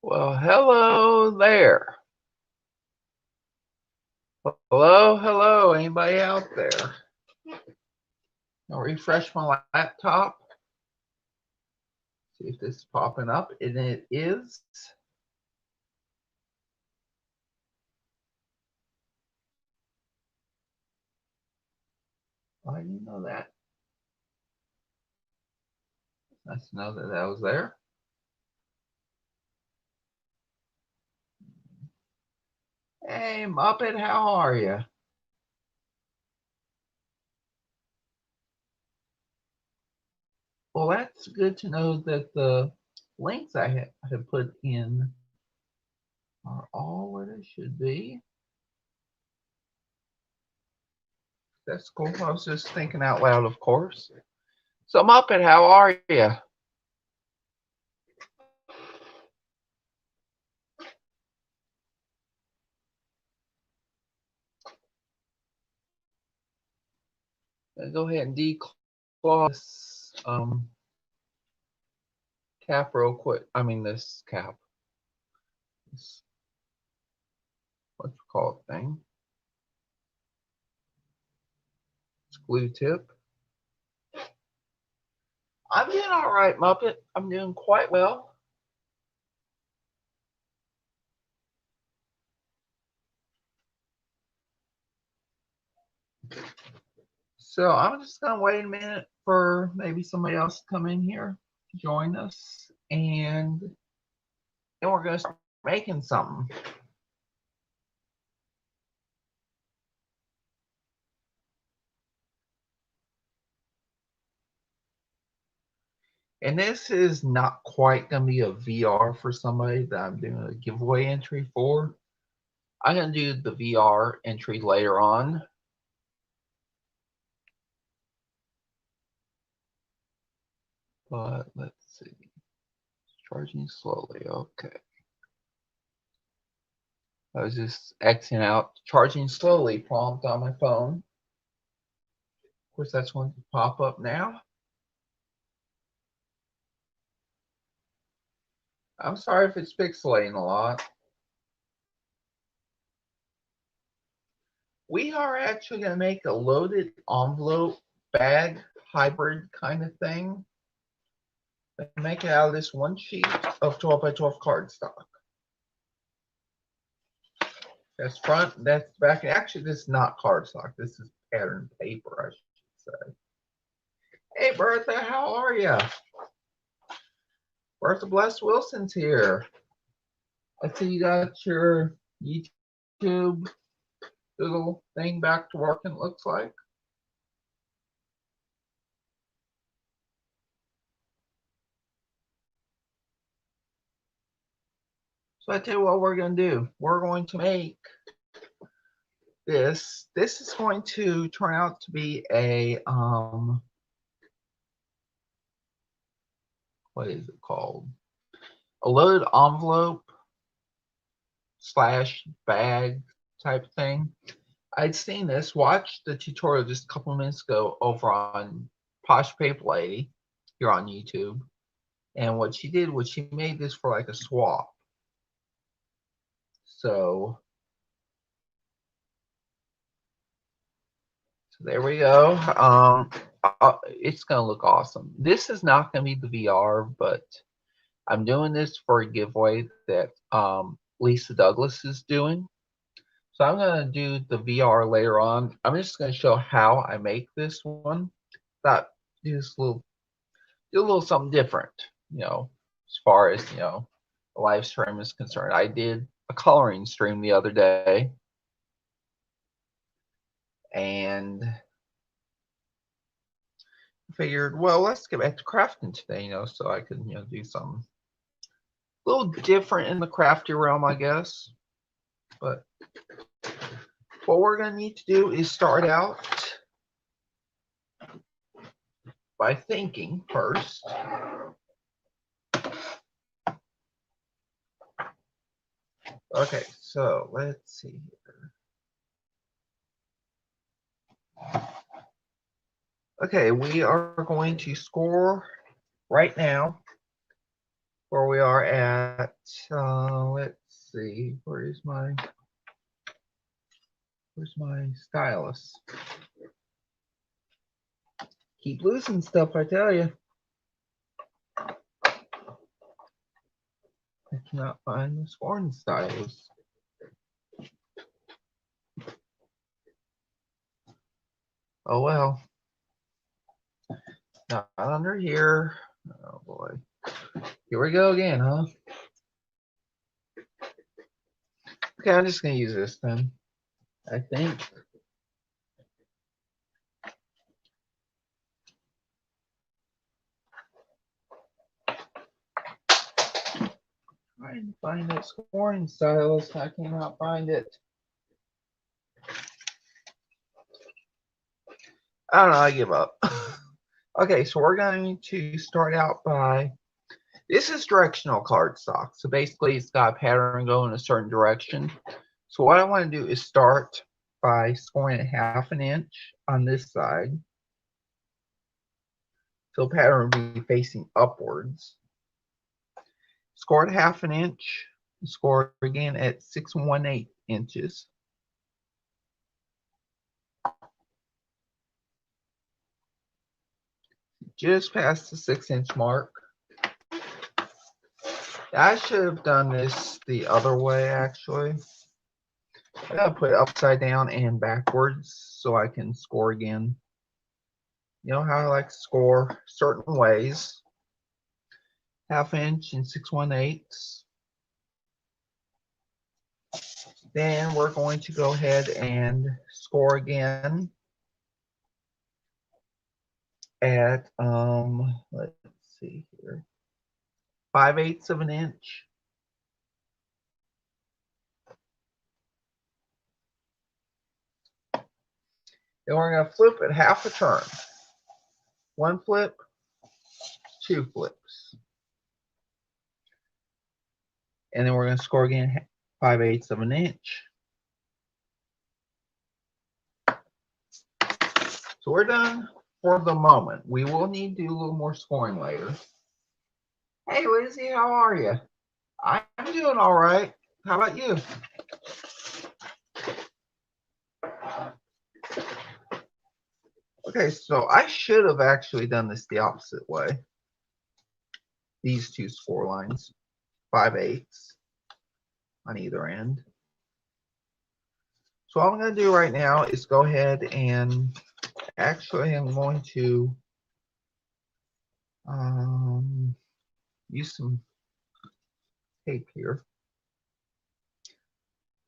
Well, hello there. Hello, hello. Anybody out there? I'll refresh my laptop. See if this is popping up. And it is. I didn't know that. Nice to know that that was there. Hey, Muppet, how are you? Well, that's good to know that the links I have put in are all where they should be. That's cool. I was just thinking out loud, of course. So, Muppet, how are you? Go ahead and declaw this cap real quick. I mean, this cap. This, what you call it thing. It's glue tip. I'm doing all right, Muppet. I'm doing quite well. So I'm just gonna wait a minute for maybe somebody else to come in here, join us, and then we're gonna start making something. And this is not quite gonna be a VR for somebody that I'm doing a giveaway entry for. I'm gonna do the VR entry later on. But let's see. Charging slowly. Okay. I was just Xing out charging slowly prompt on my phone. Of course, that's going to pop up now. I'm sorry if it's pixelating a lot. We are actually going to make a loaded envelope bag hybrid kind of thing. And make it out of this one sheet of 12 by 12 cardstock. That's front, that's back. Actually, this is not cardstock. This is patterned paper, I should say. Hey, Bertha, how are you? Bertha Bless Wilson's here. I see you got your YouTube little thing back to working, it looks like. So I tell you what we're going to do. We're going to make this. This is going to turn out to be a what is it called? A loaded envelope slash bag type thing. I'd seen this, watched the tutorial just a couple of minutes ago over on Posh Paper Lady here on YouTube. And what she did was she made this for like a swap. So there we go. It's going to look awesome. This is not going to be the VR, but I'm doing this for a giveaway that Lisa Douglas is doing. So I'm going to do the VR later on. I'm just going to show how I make this one. Thought do a little something different, as far as, the live stream is concerned. I did a coloring stream the other day, and figured, well, let's get back to crafting today, so I could, do something a little different in the crafty realm, I guess. But what we're going to need to do is start out by thinking first. Okay, so let's see here. Okay, we are going to score right now where we are at, let's see, where's my stylus? Keep losing stuff, I tell you. I cannot find the scoring stylus. Oh well. Not under here. Oh boy. Here we go again, huh? Okay, I'm just gonna use this then. I think. Trying to find that scoring stylus. I cannot find it. I don't know, I give up. Okay, so we're going to start out by, this is directional cardstock. So basically it's got a pattern going in a certain direction. So what I want to do is start by scoring it 1/2 inch on this side. So the pattern will be facing upwards. Score it 1/2 inch. Score again at 6 1/8 inches. Just past the 6-inch mark. I should have done this the other way actually. I gotta put it upside down and backwards so I can score again. You know how I like to score certain ways. 1/2 inch and 6 1/8. Then we're going to go ahead and score again at let's see here, 5/8 of an inch. Then we're going to flip it 1/2 a turn. 1 flip, 2 flips. And then we're going to score again 5/8 of an inch. So we're done for the moment. We will need to do a little more scoring later. Hey Lizzie, how are you? I'm doing all right. How about you? Okay, so I should have actually done this the opposite way. These two score lines, 5/8 on either end. So all I'm going to do right now is go ahead and actually I'm going to use some tape here.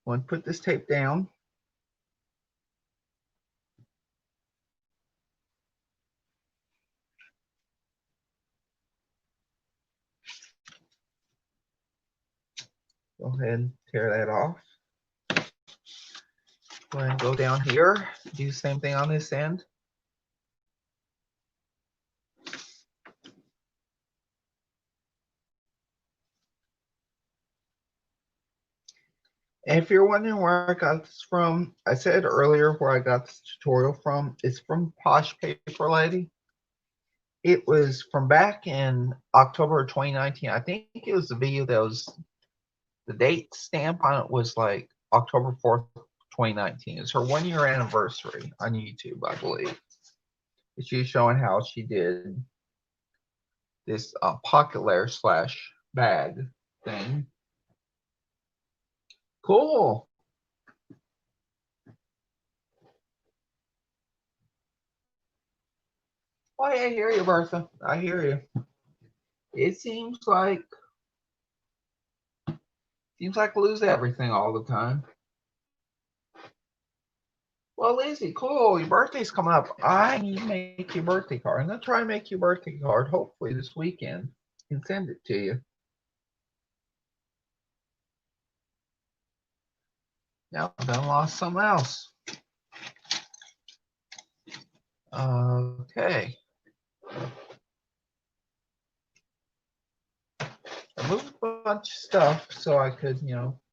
I'm going to put this tape down. Go ahead and tear that off. Go ahead and go down here. Do the same thing on this end. And if you're wondering where I got this from, I said earlier where I got this tutorial from. It's from Posh Paper Lady. It was from back in October 2019. I think it was the video that was, the date stamp on it was like October 4th, 2019. It's her 1-year anniversary on YouTube, I believe. She's showing how she did this pocket layer / bag thing. Cool. Oh, yeah, I hear you, Bertha. I hear you. It seems like lose everything all the time. Well, Lizzie, cool. Your birthday's coming up. I need to make you a birthday card. I'm gonna try and make you a birthday card. Hopefully this weekend, and send it to you. Now I've done lost something else. Okay. I moved a bunch of stuff so I could,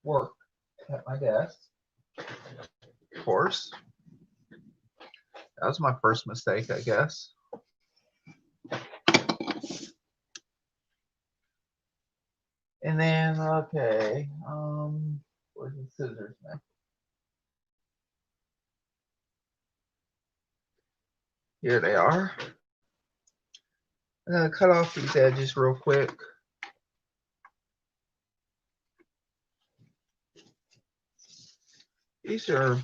work at my desk. Of course. That was my first mistake, I guess. And then, okay, where's the scissors now? Here they are. I'm gonna cut off these edges real quick. These are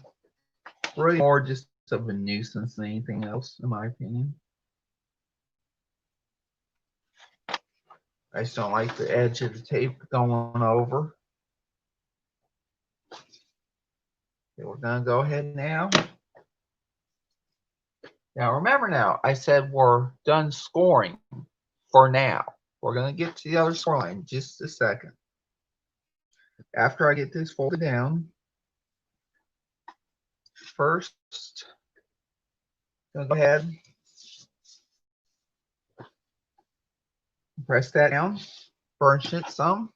really more just of a nuisance than anything else, in my opinion. I just don't like the edge of the tape going over. Okay, we're gonna go ahead now. Now remember now, I said we're done scoring for now. We're gonna get to the other score line in just a second. After I get this folded down, first, I'm gonna go ahead, press that down, burnish it some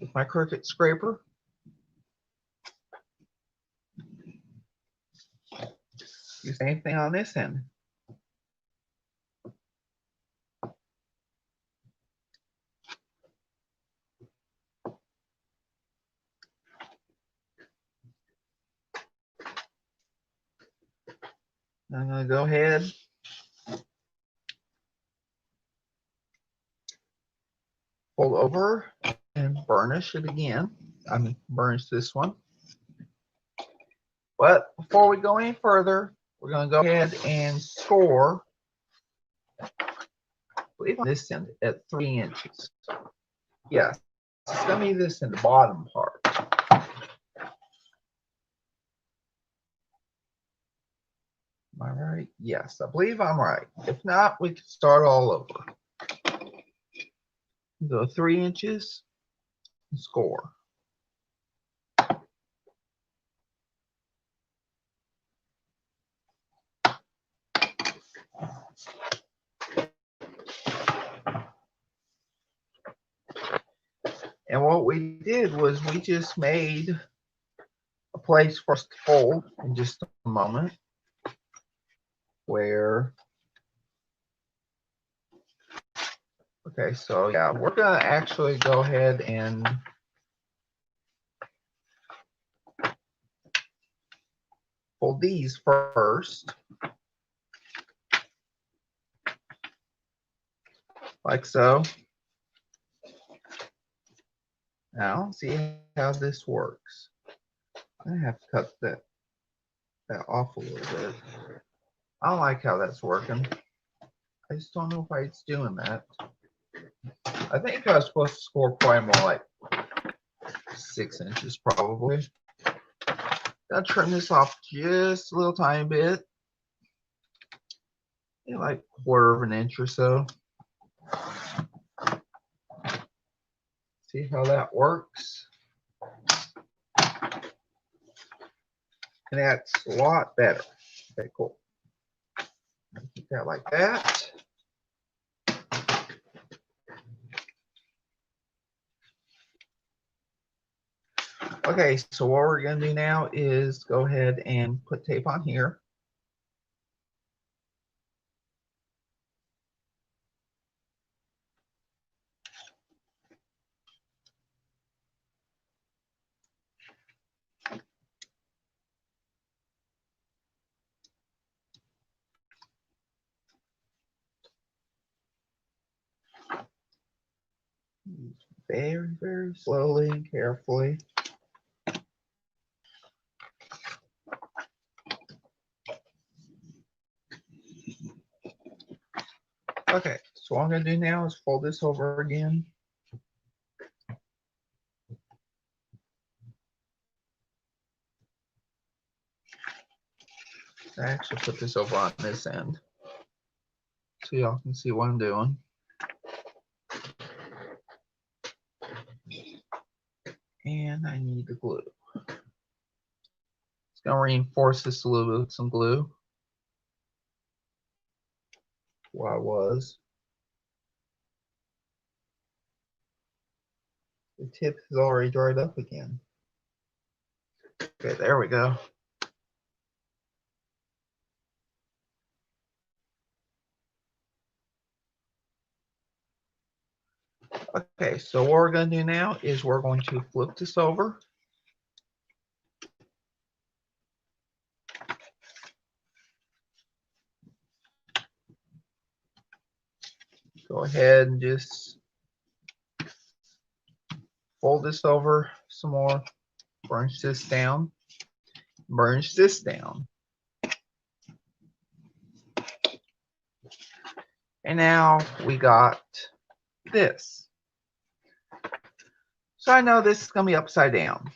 with my Cricut scraper. Do the same thing on this end. I'm going to go ahead, fold over and burnish it again. I'm going to burnish this one. But before we go any further, we're going to go ahead and score, I believe on this end at 3 inches. Yes, it's going to be this in the bottom part. Am I right? Yes, I believe I'm right. If not, we can start all over. Go 3 inches and score. And what we did was we just made a place for us to fold in just a moment where, okay, so yeah, we're going to actually go ahead and fold these first, like so. Now, see how this works. I'm going to have to cut that off a little bit. I don't like how that's working. I just don't know why it's doing that. I think I was supposed to score probably more like 6 inches probably. I'll trim this off just a little tiny bit. Maybe like 1/4 of an inch or so. See how that works? And that's a lot better. Okay, cool. Keep that like that. Okay, so what we're going to do now is go ahead and put tape on here. Very, very slowly and carefully. Okay, so what I'm going to do now is fold this over again. I actually put this over on this end so y'all can see what I'm doing. And I need the glue. It's going to reinforce this a little bit with some glue. Where I was. The tip is already dried up again. Okay, there we go. Okay, so what we're going to do now is we're going to flip this over. Go ahead and just fold this over some more, burnish this down, burnish this down. And now we got this. So I know this is going to be upside down.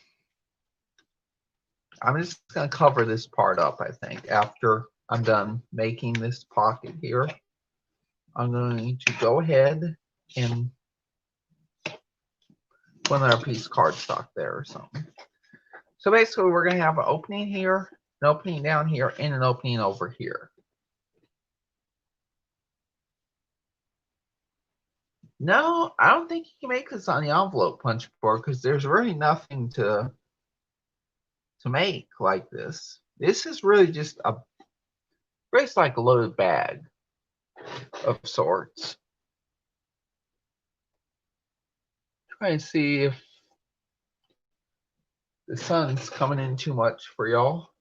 I'm just going to cover this part up, I think, after I'm done making this pocket here. I'm going to go ahead and put another piece of cardstock there or something. So basically, we're going to have an opening here, an opening down here, and an opening over here. No, I don't think you can make this on the envelope punch board because there's really nothing to make like this. This is really just it's like a loaded bag of sorts. Try and see if the sun's coming in too much for y'all.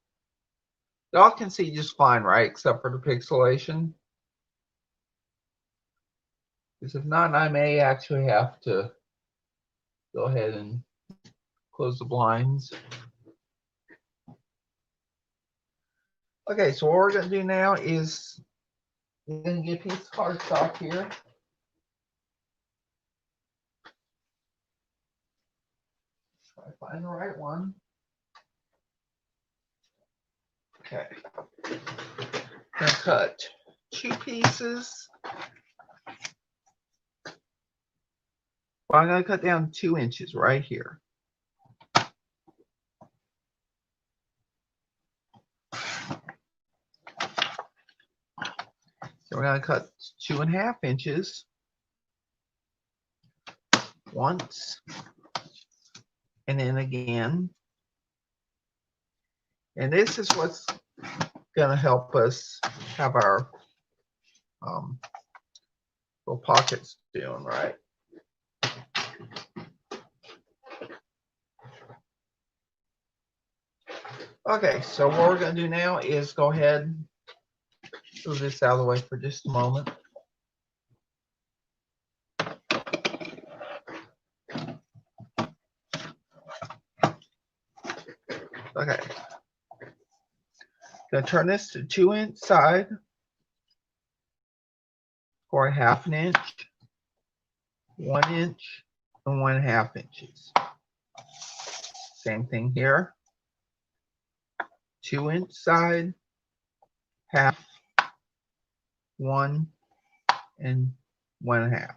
Y'all can see just fine, right? Except for the pixelation. Because if not, I may actually have to go ahead and close the blinds. Okay, so what we're going to do now is we're going to get a piece of cardstock here. Try to find the right one. Okay. I'm going to cut 2 pieces. Well, I'm going to cut down 2 inches right here. So we're going to cut 2.5 inches once, and then again. And this is what's going to help us have our little pockets doing right. Okay, so what we're going to do now is go ahead and move this out of the way for just a moment. Okay. Going to turn this to 2-inch side for 1/2 inch, 1 inch, and 1/2 inches. Same thing here. 2-inch side, 1/2, 1, and 1/2.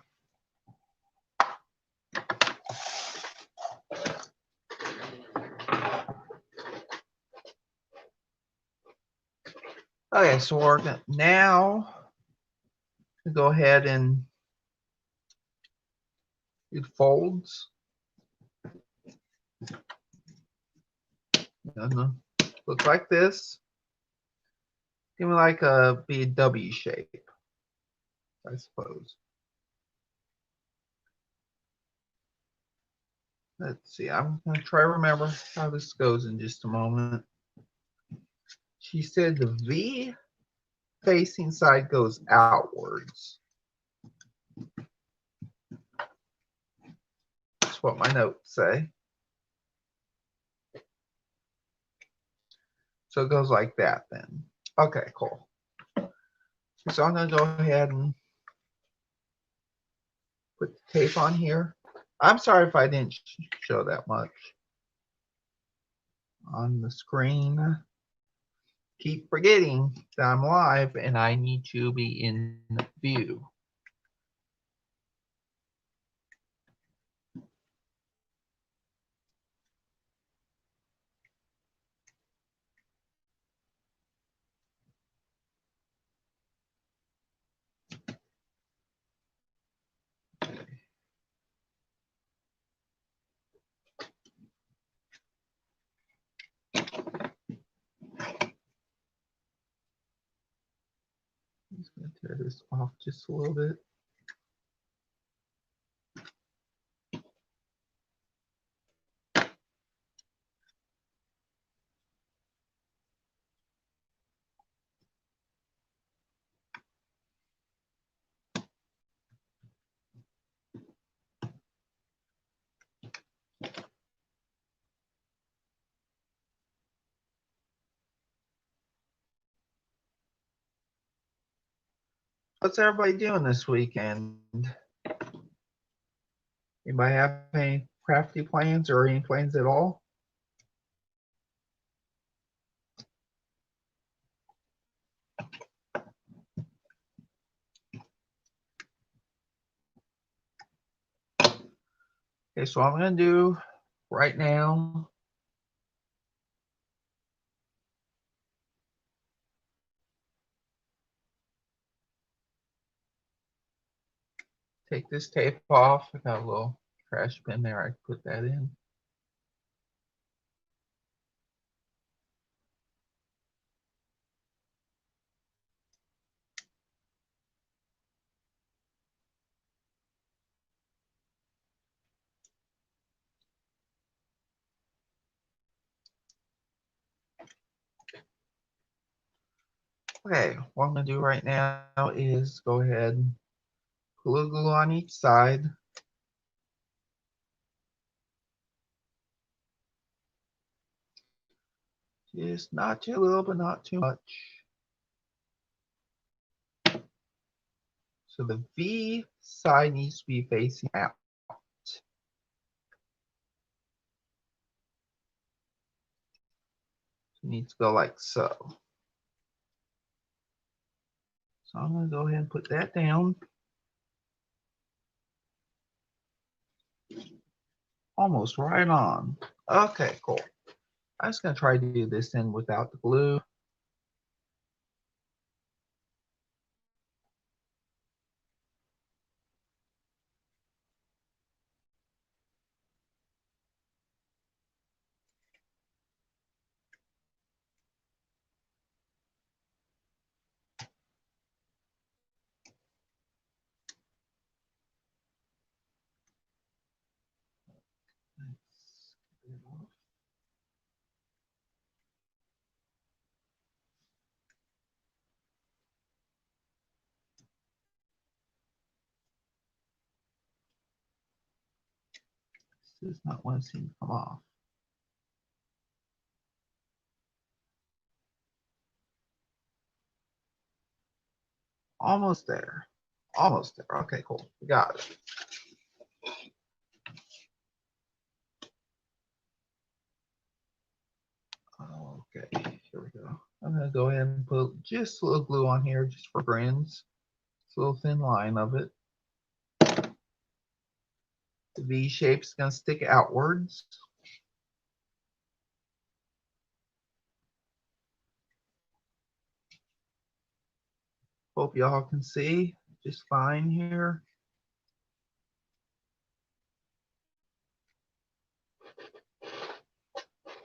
Okay, so we're going to now go ahead and do the folds. Look like this. Give me like be a W shape, I suppose. Let's see. I'm going to try to remember how this goes in just a moment. She said the V facing side goes outwards. That's what my notes say. So it goes like that then. Okay, cool. So I'm going to go ahead and put the tape on here. I'm sorry if I didn't show that much on the screen. Keep forgetting that I'm live and I need to be in view. I'm just going to tear this off just a little bit. What's everybody doing this weekend? Anybody have any crafty plans or any plans at all? Okay, so what I'm going to do right now, take this tape off. I got a little trash bin there. I can put that in. Okay, what I'm going to do right now is go ahead and put a little glue on each side. Just not too little, but not too much. So the V side needs to be facing out. It needs to go like so. So I'm going to go ahead and put that down. Almost right on. Okay, cool. I'm just going to try to do this in without the glue. This does not want to seem to come off. Almost there. Almost there. Okay, cool. We got it. Okay, here we go. I'm going to go ahead and put just a little glue on here just for grins. It's a little thin line of it. The V shape is going to stick outwards. Hope y'all can see just fine here.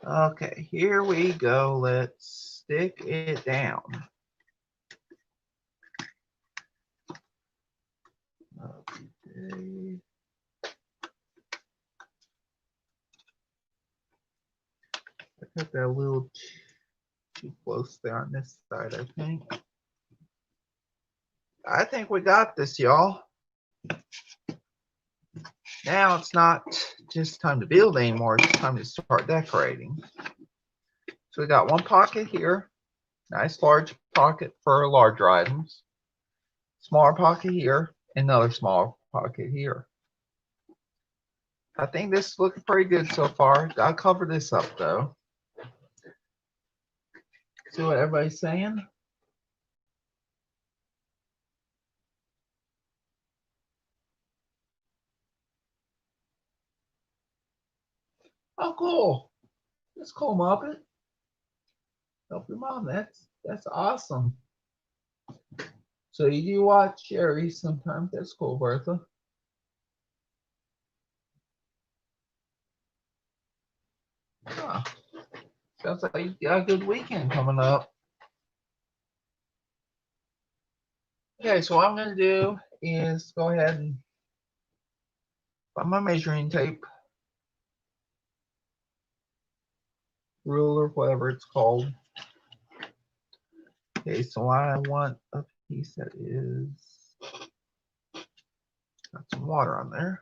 Okay, here we go. Let's stick it down. Okay. I got that a little too close there on this side, I think. I think we got this, y'all. Now it's not just time to build anymore, it's time to start decorating. So we got one pocket here, nice large pocket for larger items. Smaller pocket here, another small pocket here. I think this is looking pretty good so far. Gotta cover this up though. See what everybody's saying? Oh, cool. That's cool, Muppet. Help your mom. That's awesome. So you do watch Sherry sometimes. That's cool, Bertha. Huh. Sounds like you got a good weekend coming up. Okay, so what I'm going to do is go ahead and find my measuring tape, ruler, whatever it's called. Okay, so I want a piece that is got some water on there.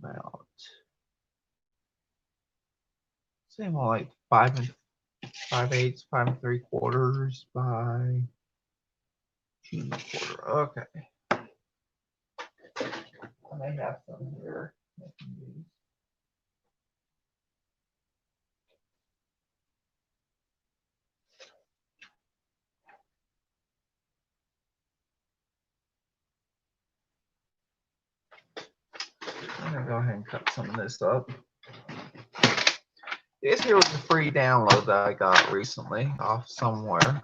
About say more like 5 and 5/8, 5 3/4 by 2 1/4. Okay. I may have some here. I'm gonna go ahead and cut some of this up. This here was a free download that I got recently off somewhere.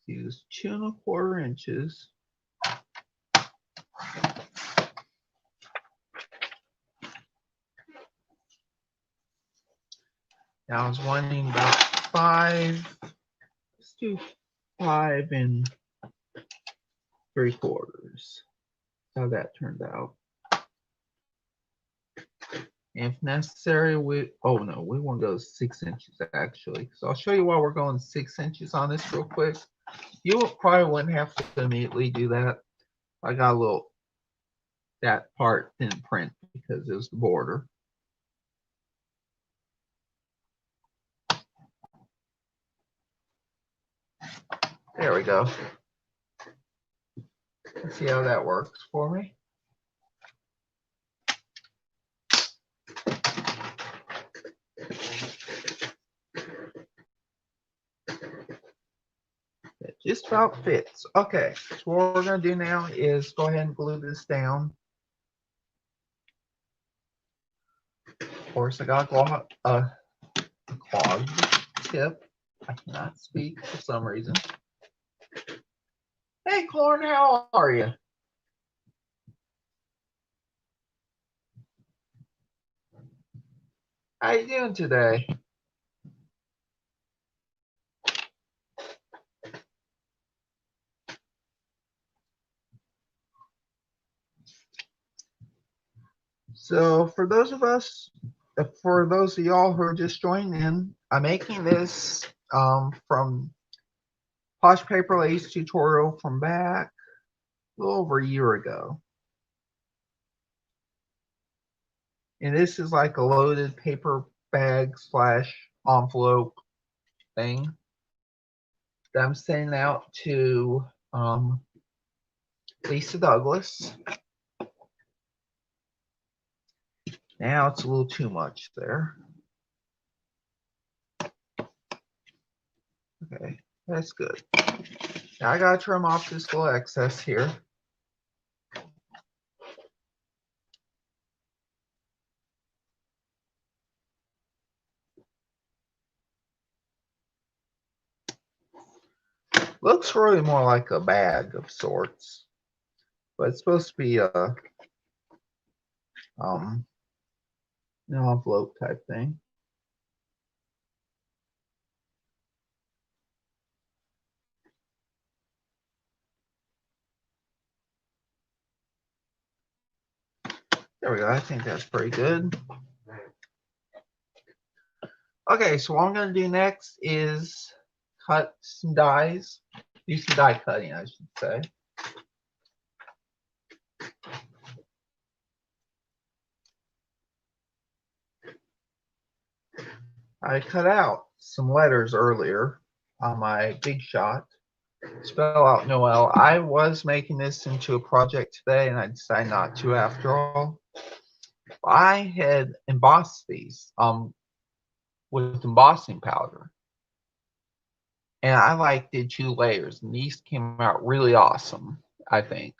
Use 2 1/4 inches. Now I was wanting about 5. Let's do 5 3/4. How that turned out. If necessary, we won't go 6 inches actually. So I'll show you why we're going 6 inches on this real quick. You probably wouldn't have to immediately do that. I got a little, that part didn't print because it was the border. There we go. Let's see how that works for me. It just about fits. Okay, so what we're going to do now is go ahead and glue this down. Of course, I got a clogged tip. I cannot speak for some reason. Hey, Corn, how are you? How you doing today? So for those of y'all who are just joining in, I'm making this from Posh Paper Lace tutorial from back a little over a year ago. And this is like a loaded paper bag / envelope thing that I'm sending out to Lisa Douglas. Now it's a little too much there. Okay, that's good. Now I gotta trim off this little excess here. Looks really more like a bag of sorts, but it's supposed to be a an envelope type thing. There we go. I think that's pretty good. Okay, so what I'm going to do next is cut some dies. Do some die cutting, I should say. I cut out some letters earlier on my big shot. Spell out Noel. I was making this into a project today, and I decided not to after all. I had embossed these with embossing powder, and I did 2 layers, and these came out really awesome, I think.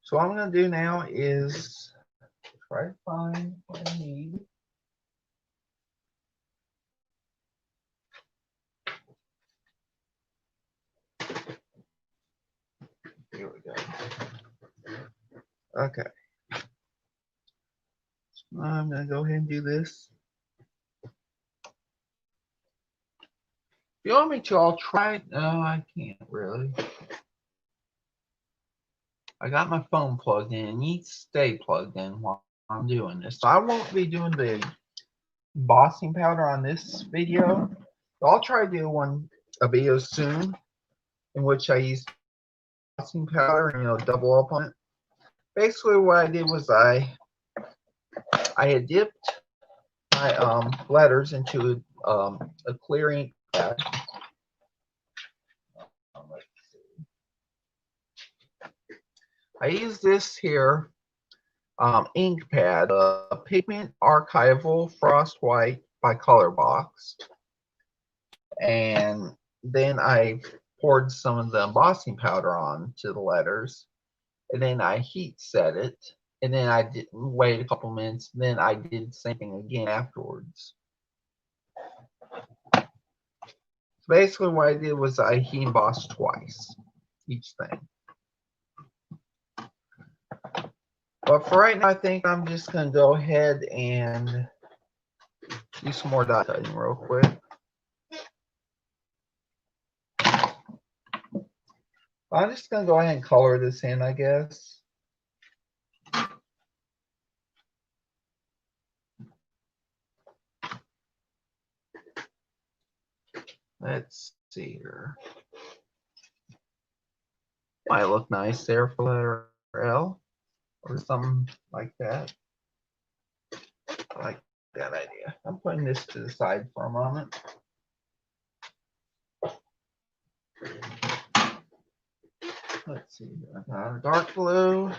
So what I'm going to do now is try to find what I need. Here we go. Okay. So I'm going to go ahead and do this. If you want me to, I'll try it. No, I can't really. I got my phone plugged in. It needs to stay plugged in while I'm doing this. So I won't be doing the embossing powder on this video. But I'll try to do a video soon in which I used embossing powder and double up on it. Basically, what I did was I had dipped my letters into a clear ink pad. I used this here ink pad, Pigment Archival Frost White by Colorbox, and then I poured some of the embossing powder on to the letters, and then I heat set it, and then I did wait a couple minutes, and then I did the same thing again afterwards. So basically what I did was I heat embossed twice each thing. But for right now, I think I'm just going to go ahead and do some more dot cutting real quick. I'm just going to go ahead and color this in, I guess. Let's see here. Might look nice there for letter L or something like that. I like that idea. I'm putting this to the side for a moment. Let's see. I got a dark blue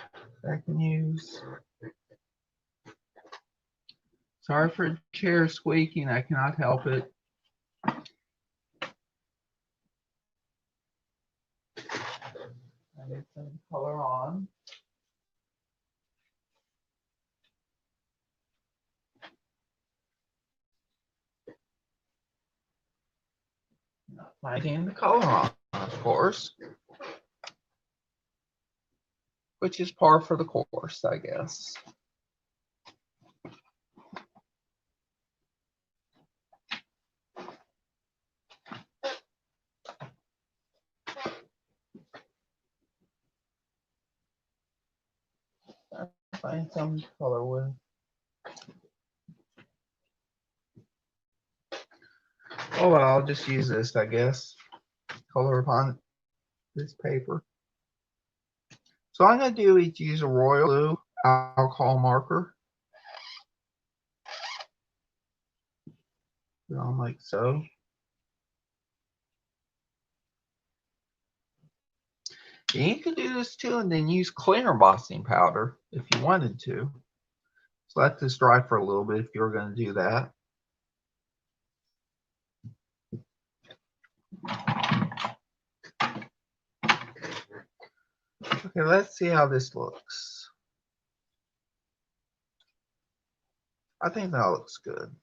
that I can use. Sorry for the chair squeaking. I cannot help it. I get some color on. Not finding the color on, of course, which is par for the course, I guess. Find some color with. Oh well, I'll just use this, I guess. Color upon this paper. So I'm going to do is use a royal blue alcohol marker. Like so. And you can do this too and then use clear embossing powder if you wanted to. So let this dry for a little bit if you're going to do that. Okay, let's see how this looks. I think that looks good.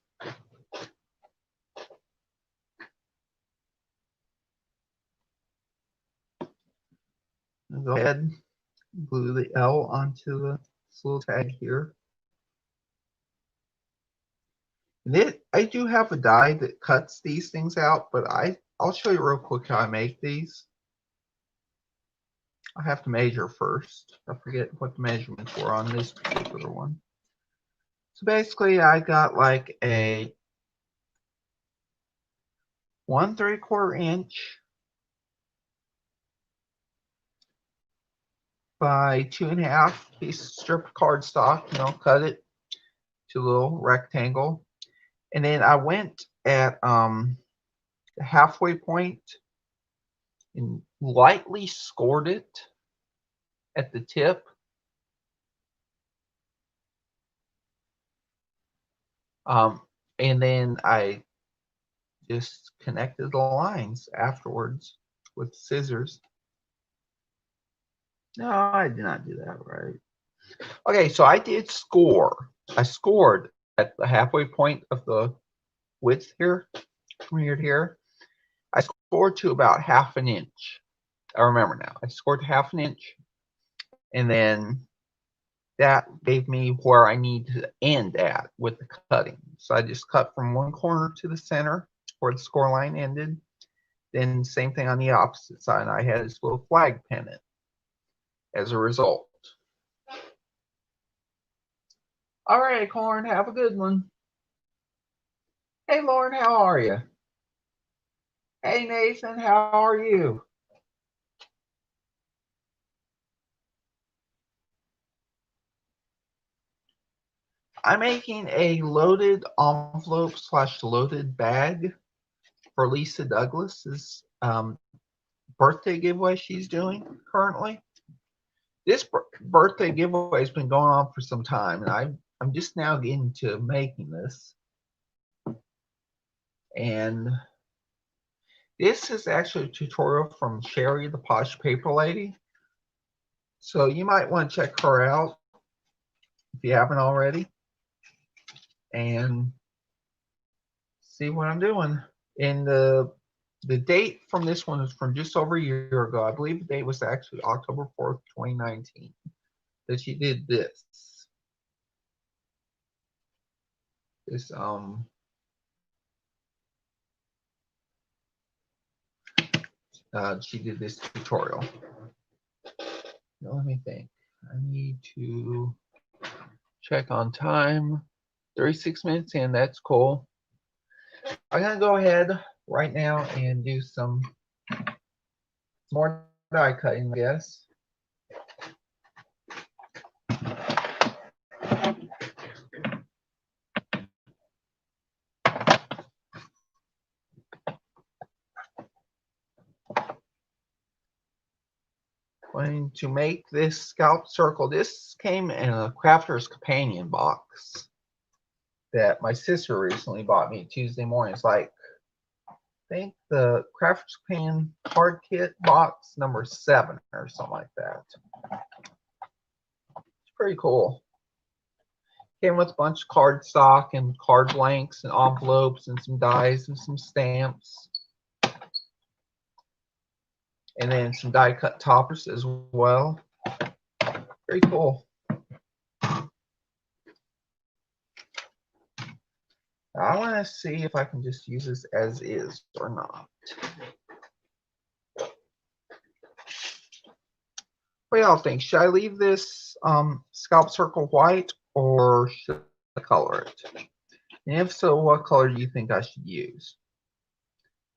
Go ahead and glue the L onto this little tag here. And I do have a die that cuts these things out, but I'll show you real quick how I make these. I have to measure first. I forget what the measurements were on this particular one. So basically I got like a 1 3/4 inch by 2.5 piece of strip of cardstock, cut it to a little rectangle. And then I went at the halfway point and lightly scored it at the tip. And then I just connected the lines afterwards with scissors. No, I did not do that right. Okay, so I did score. I scored at the halfway point of the width here, from here to here. I scored to about 1/2 inch. I remember now. I scored 1/2 inch, and then that gave me where I need to end at with the cutting. So I just cut from one corner to the center where the score line ended. Then same thing on the opposite side. I had this little flag pennant as a result. All right, Corn, have a good one. Hey, Lauren, how are you? Hey, Nathan, how are you? I'm making a loaded envelope / loaded bag for Lisa Douglas's birthday giveaway she's doing currently. This birthday giveaway has been going on for some time, and I'm just now getting to making this. And this is actually a tutorial from Sherry, the Posh Paper Lady. So you might want to check her out if you haven't already, and see what I'm doing. And the date from this one is from just over a year ago. I believe the date was actually October 4th, 2019, that she did this. She did this tutorial. Now, let me think. I need to check on time. 36 minutes in, that's cool. I'm gonna go ahead right now and do some more die cutting, I guess. Going to make this scalp circle. This came in a Crafter's Companion box that my sister recently bought me Tuesday morning. It's like, I think the Crafter's Companion card kit box number 7 or something like that. It's pretty cool. Came with a bunch of cardstock and card blanks and envelopes and some dies and some stamps. And then some die cut toppers as well. Very cool. I want to see if I can just use this as is or not. What y'all think? Should I leave this scalp circle white, or should I color it? And if so, what color do you think I should use?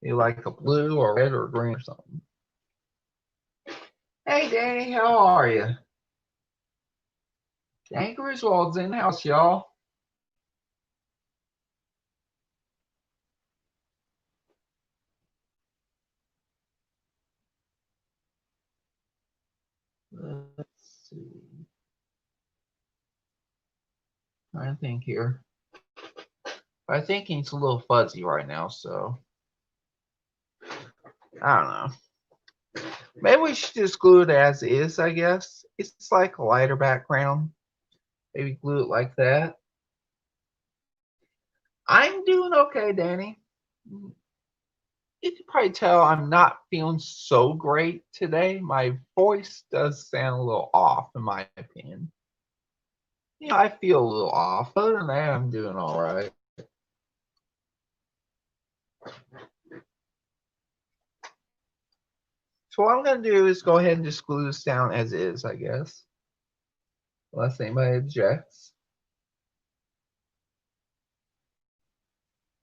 You like a blue or red or green or something? Hey Danny, how are you? Dan Griswold's in the house, y'all. Let's see. I think here. I think it's a little fuzzy right now, so I don't know. Maybe we should just glue it as is, I guess. It's like a lighter background. Maybe glue it like that. I'm doing okay, Danny. You can probably tell I'm not feeling so great today. My voice does sound a little off, in my opinion. You know, I feel a little off. Other than that, I'm doing all right. So what I'm going to do is go ahead and just glue this down as is, I guess. Unless anybody objects.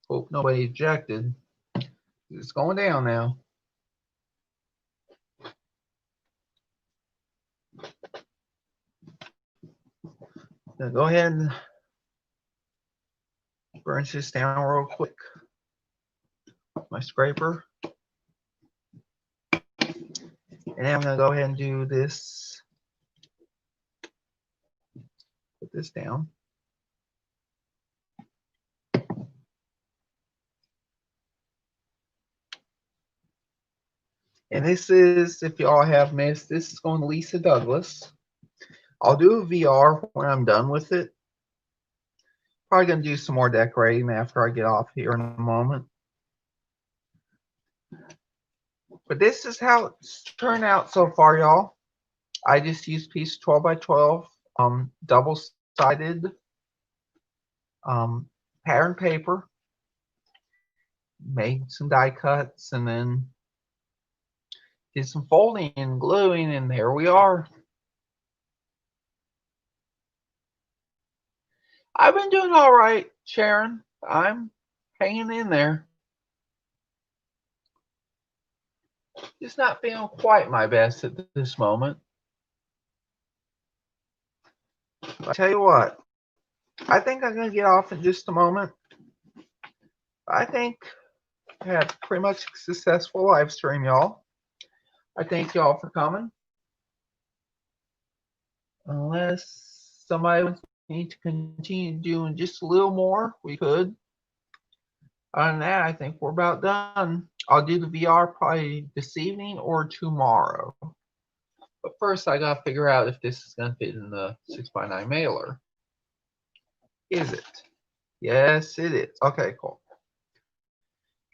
Hope nobody objected. It's going down now. Now go ahead and burnish this down real quick with my scraper. And then I'm going to go ahead and do this. Put this down. And this is, if y'all have missed, this is going to Lisa Douglas. I'll do a VR when I'm done with it. Probably going to do some more decorating after I get off here in a moment. But this is how it's turned out so far, y'all. I just used piece 12 by 12 double-sided pattern paper. Made some die cuts and then did some folding and gluing, and there we are. I've been doing all right, Sharon. I'm hanging in there. Just not feeling quite my best at this moment. I tell you what, I think I'm going to get off in just a moment. I think I had pretty much a successful live stream, y'all. I thank y'all for coming. Unless somebody wants me to continue doing just a little more, we could. Other than that, I think we're about done. I'll do the VR probably this evening or tomorrow. But first, I gotta figure out if this is gonna fit in the 6x9 mailer. Is it? Yes, it is. Okay, cool.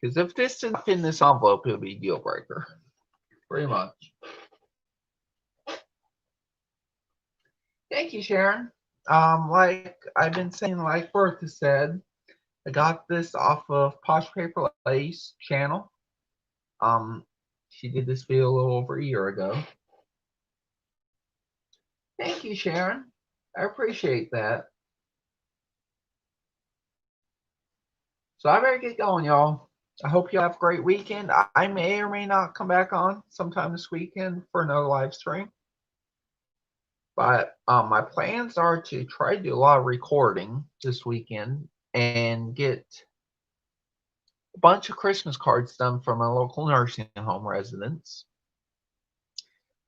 Because if this didn't fit in this envelope, it would be a deal breaker. Pretty much. Thank you, Sharon. Like I've been saying, like Bertha said, I got this off of Posh Paper Lace channel. She did this video a little over a year ago. Thank you, Sharon. I appreciate that. So I better get going, y'all. I hope you have a great weekend. I may or may not come back on sometime this weekend for another live stream. But my plans are to try to do a lot of recording this weekend and get a bunch of Christmas cards done from my local nursing home residents.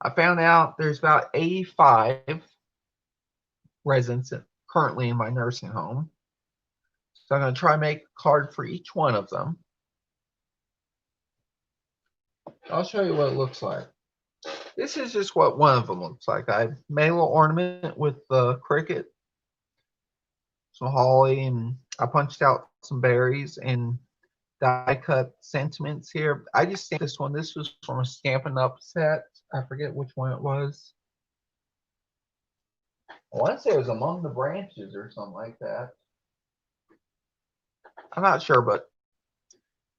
I found out there's about 85 residents currently in my nursing home. So I'm going to try to make a card for each one of them. I'll show you what it looks like. This is just what one of them looks like. I made a little ornament with the cricket, some holly, and I punched out some berries and die cut sentiments here. I just stamped this one. This was from a Stampin' Up set. I forget which one it was. I want to say it was Among the Branches or something like that. I'm not sure, but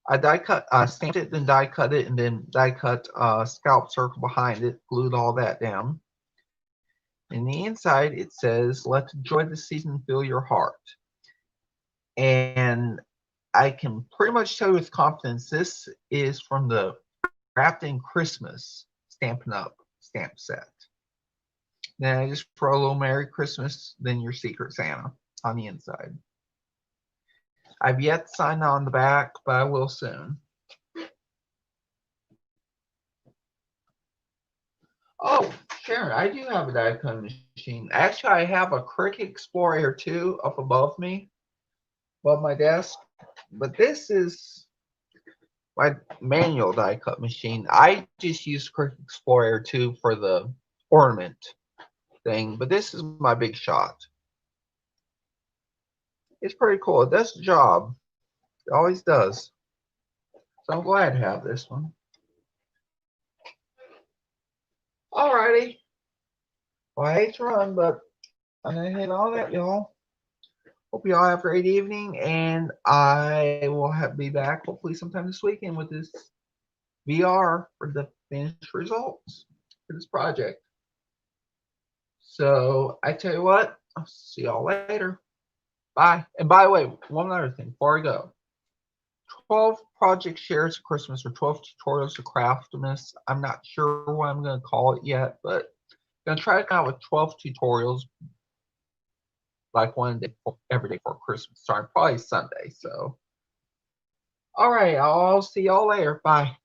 I stamped it, then die cut it, and then die cut a scalp circle behind it, glued all that down. In the inside, it says, "Let joy of the season fill your heart." And I can pretty much tell you with confidence, this is from the Wrapped in Christmas Stampin' Up stamp set. Then I just throw a little Merry Christmas, then your Secret Santa on the inside. I've yet to sign on the back, but I will soon. Oh, Sharon, I do have a die cutting machine. Actually, I have a Cricut Explorer 2 up above me, above my desk. But this is my manual die cut machine. I just use Cricut Explorer 2 for the ornament thing, but this is my big shot. It's pretty cool. It does the job. It always does. So I'm glad to have this one. Alrighty. Well, I hate to run, but I'm going to hit all that, y'all. Hope y'all have a great evening, and I will be back hopefully sometime this weekend with this VR for the finished results for this project. So I tell you what, I'll see y'all later. Bye. And by the way, one other thing before I go. 12 project shares of Christmas or 12 tutorials of Craftmas. I'm not sure what I'm going to call it yet, but I'm going to try to come out with 12 tutorials like one day every day for Christmas. Sorry, probably Sunday. So, all right, I'll see y'all later. Bye.